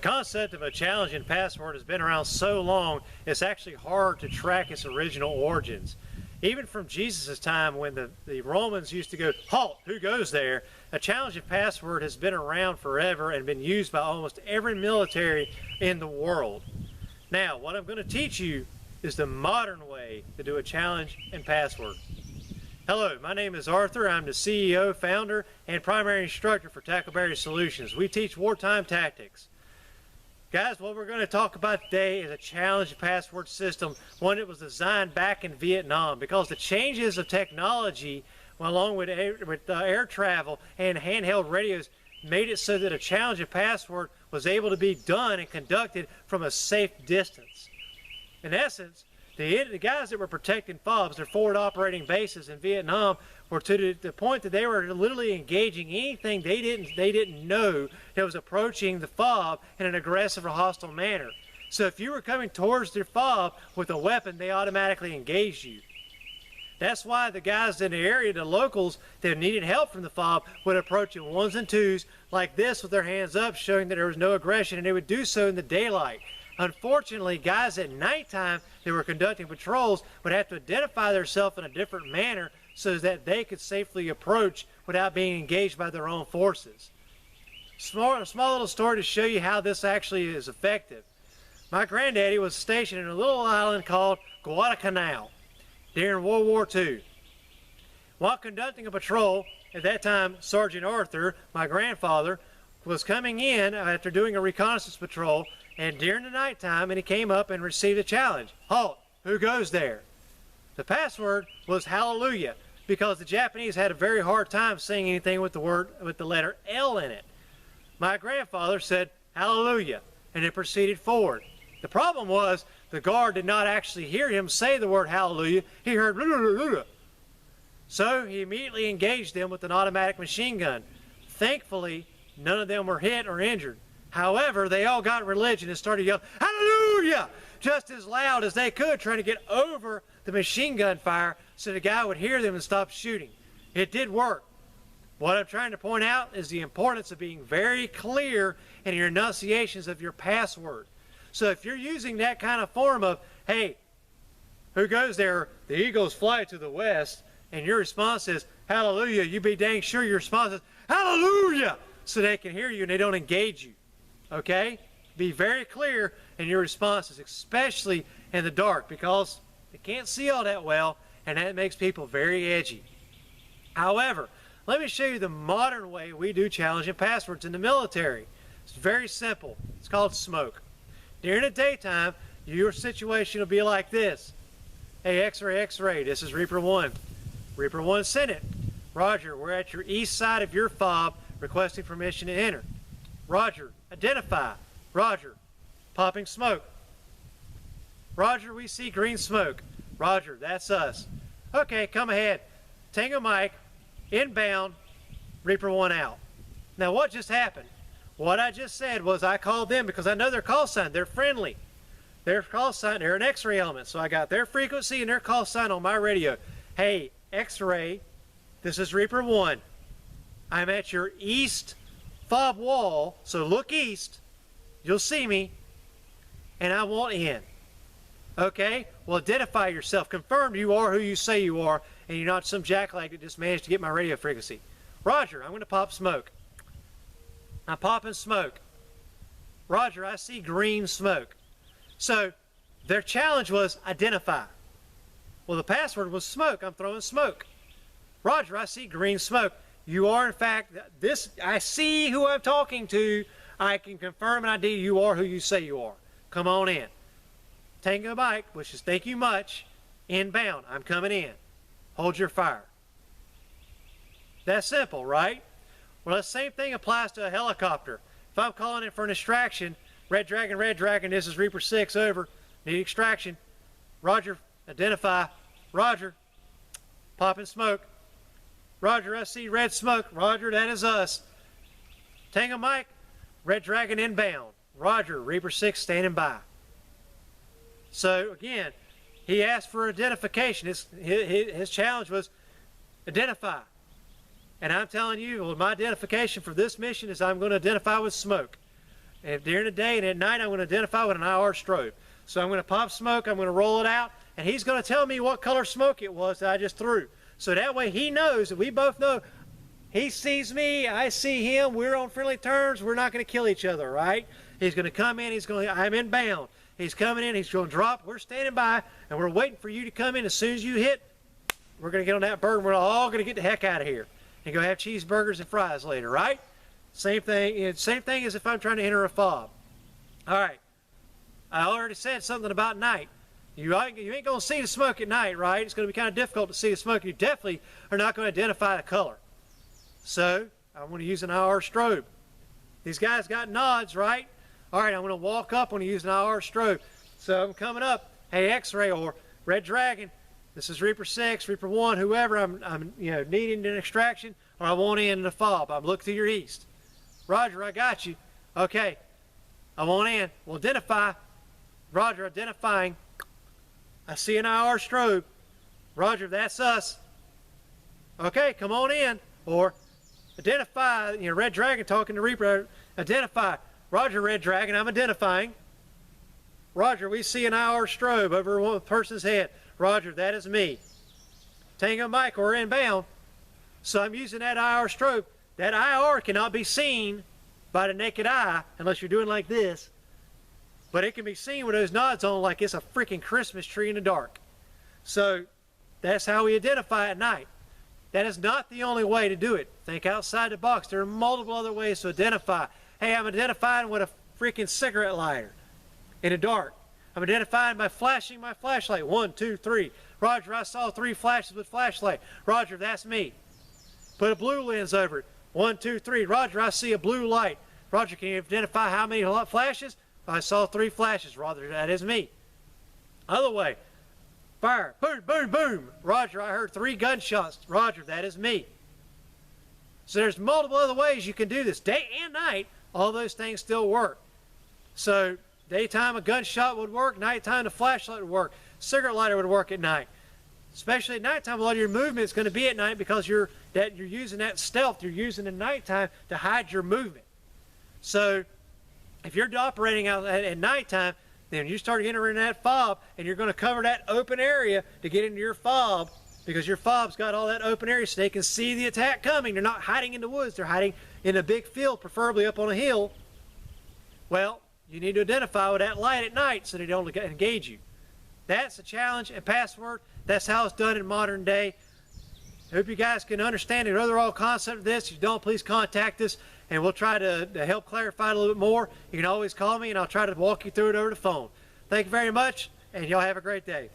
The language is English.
concept of a challenging password has been around so long, it's actually hard to track its original origins. Even from Jesus' time, when the Romans used to go, "Halt, who goes there?" a challenging password has been around forever and been used by almost every military in the world. Now, what I'm going to teach you is the modern way to do a challenge and password. Hello, my name is Arthur. I'm the CEO, founder, and primary instructor for Tackleberry Solutions. We teach wartime tactics. Guys, what we're going to talk about today is a challenge password system, one that was designed back in Vietnam, because the changes of technology, along with air travel and handheld radios, made it so that a challenge password was able to be done and conducted from a safe distance. In essence, the guys that were protecting FOBs, their forward operating bases in Vietnam, were to the point that they were literally engaging anything they didn't know that was approaching the FOB in an aggressive or hostile manner. So if you were coming towards their FOB with a weapon, they automatically engaged you. That's why the guys in the area, the locals that needed help from the FOB, would approach in ones and twos like this with their hands up, showing that there was no aggression, and they would do so in the daylight. Unfortunately, guys at nighttime that were conducting patrols would have to identify themselves in a different manner so that they could safely approach without being engaged by their own forces. A small little story to show you how this actually is effective. My granddaddy was stationed in a little island called Guadalcanal during World War II. While conducting a patrol, at that time Sergeant Arthur, my grandfather, was coming in after doing a reconnaissance patrol, and during the nighttime, and he came up and received a challenge. "Halt, who goes there?" The password was hallelujah, because the Japanese had a very hard time saying anything with the letter L in it. My grandfather said hallelujah, and it proceeded forward. The problem was the guard did not actually hear him say the word hallelujah. He heard blah, blah, blah, blah. So he immediately engaged them with an automatic machine gun. Thankfully, none of them were hit or injured. However, they all got religion and started yelling, "Hallelujah!" just as loud as they could, trying to get over the machine gun fire so the guy would hear them and stop shooting. It did work. What I'm trying to point out is the importance of being very clear in your enunciations of your password. So if you're using that kind of form of, "Hey, who goes there? The eagles fly to the west," and your response is, "Hallelujah," you be dang sure your response is, "Hallelujah," so they can hear you and they don't engage you. Okay? Be very clear in your responses, especially in the dark, because they can't see all that well, and that makes people very edgy. However, let me show you the modern way we do challenging passwords in the military. It's very simple. It's called smoke. During the daytime, your situation will be like this. "Hey, X-ray, X-ray, this is Reaper 1. Reaper 1 sent it. Roger, we're at your east side of your FOB requesting permission to enter. Roger, identify. Roger, popping smoke. Roger, we see green smoke. Roger, that's us. Okay, come ahead. Tango Mike, inbound, Reaper 1 out." Now what just happened? What I just said was I called them because I know their call sign. They're friendly. Their call sign, they're an X-ray element, so I got their frequency and their call sign on my radio. "Hey, X-ray, this is Reaper 1. I'm at your east FOB wall, so look east. You'll see me, and I want in." Okay? Well, identify yourself. Confirm you are who you say you are, and you're not some jackleg that just managed to get my radio frequency. "Roger, I'm going to pop smoke." "I'm popping smoke." "Roger, I see green smoke." So their challenge was identify. Well, the password was smoke. I'm throwing smoke. "Roger, I see green smoke." You are, in fact, this. I see who I'm talking to. I can confirm and ID you are who you say you are. Come on in. Tango Mike, which is thank you much, inbound. I'm coming in. Hold your fire. That's simple, right? Well, the same thing applies to a helicopter. If I'm calling in for an extraction, Red Dragon, this is Reaper 6, over. Need extraction. Roger, identify. Roger, popping smoke. Roger, I see red smoke. Roger, that is us. Tango Mike, Red Dragon inbound. Roger, Reaper 6 standing by. So again, he asked for identification. His challenge was identify. And I'm telling you, well, my identification for this mission is I'm going to identify with smoke. And during the day and at night, I'm going to identify with an IR strobe. So I'm going to pop smoke, I'm going to roll it out, and he's going to tell me what color smoke it was that I just threw. So that way he knows, that we both know, he sees me, I see him, we're on friendly terms, we're not going to kill each other, right? He's going to come in, I'm inbound. He's coming in, he's going to drop, we're standing by, and we're waiting for you to come in. As soon as you hit, we're going to get on that bird, and we're all going to get the heck out of here and go have cheeseburgers and fries later, right? Same thing as if I'm trying to enter a fob. All right, I already said something about night. You ain't going to see the smoke at night, right? It's going to be kind of difficult to see the smoke. You definitely are not going to identify the color. So I'm going to use an IR strobe. These guys got nods, right? All right, I'm going to walk up when I use an IR strobe. So I'm coming up, hey, X-ray or Red Dragon, this is Reaper 6, Reaper 1, whoever I'm needing an extraction, or I want in the fob. I'm looking to your east. Roger, I got you. Okay, I want in. We'll identify. Roger, identifying. I see an IR strobe. Roger, that's us. Okay, come on in. Or identify, Red Dragon talking to Reaper. Identify. Roger, Red Dragon, I'm identifying. Roger, we see an IR strobe over one person's head. Roger, that is me. Tango Mike, we're inbound. So I'm using that IR strobe. That IR cannot be seen by the naked eye unless you're doing like this. But it can be seen with those nods on like it's a freaking Christmas tree in the dark. So that's how we identify at night. That is not the only way to do it. Think outside the box. There are multiple other ways to identify. Hey, I'm identifying with a freaking cigarette lighter in the dark. I'm identifying by flashing my flashlight. 1, 2, 3. Roger, I saw 3 flashes with flashlight. Roger, that's me. Put a blue lens over it. 1, 2, 3. Roger, I see a blue light. Roger, can you identify how many flashes? I saw 3 flashes. Roger, that is me. Other way. Fire. Boom, boom, boom. Roger, I heard 3 gunshots. Roger, that is me. So there's multiple other ways you can do this. Day and night, all those things still work. So daytime, a gunshot would work. Nighttime, the flashlight would work. Cigarette lighter would work at night. Especially at nighttime, a lot of your movement is going to be at night because you're using that stealth. You're using the nighttime to hide your movement. So if you're operating out at nighttime, then you start entering that fob, and you're going to cover that open area to get into your fob because your fob's got all that open area so they can see the attack coming. They're not hiding in the woods. They're hiding in a big field, preferably up on a hill. Well, you need to identify with that light at night so they don't engage you. That's the challenge and password. That's how it's done in modern day. I hope you guys can understand the overall concept of this. If you don't, please contact us, and we'll try to help clarify it a little bit more. You can always call me, and I'll try to walk you through it over the phone. Thank you very much, and y'all have a great day.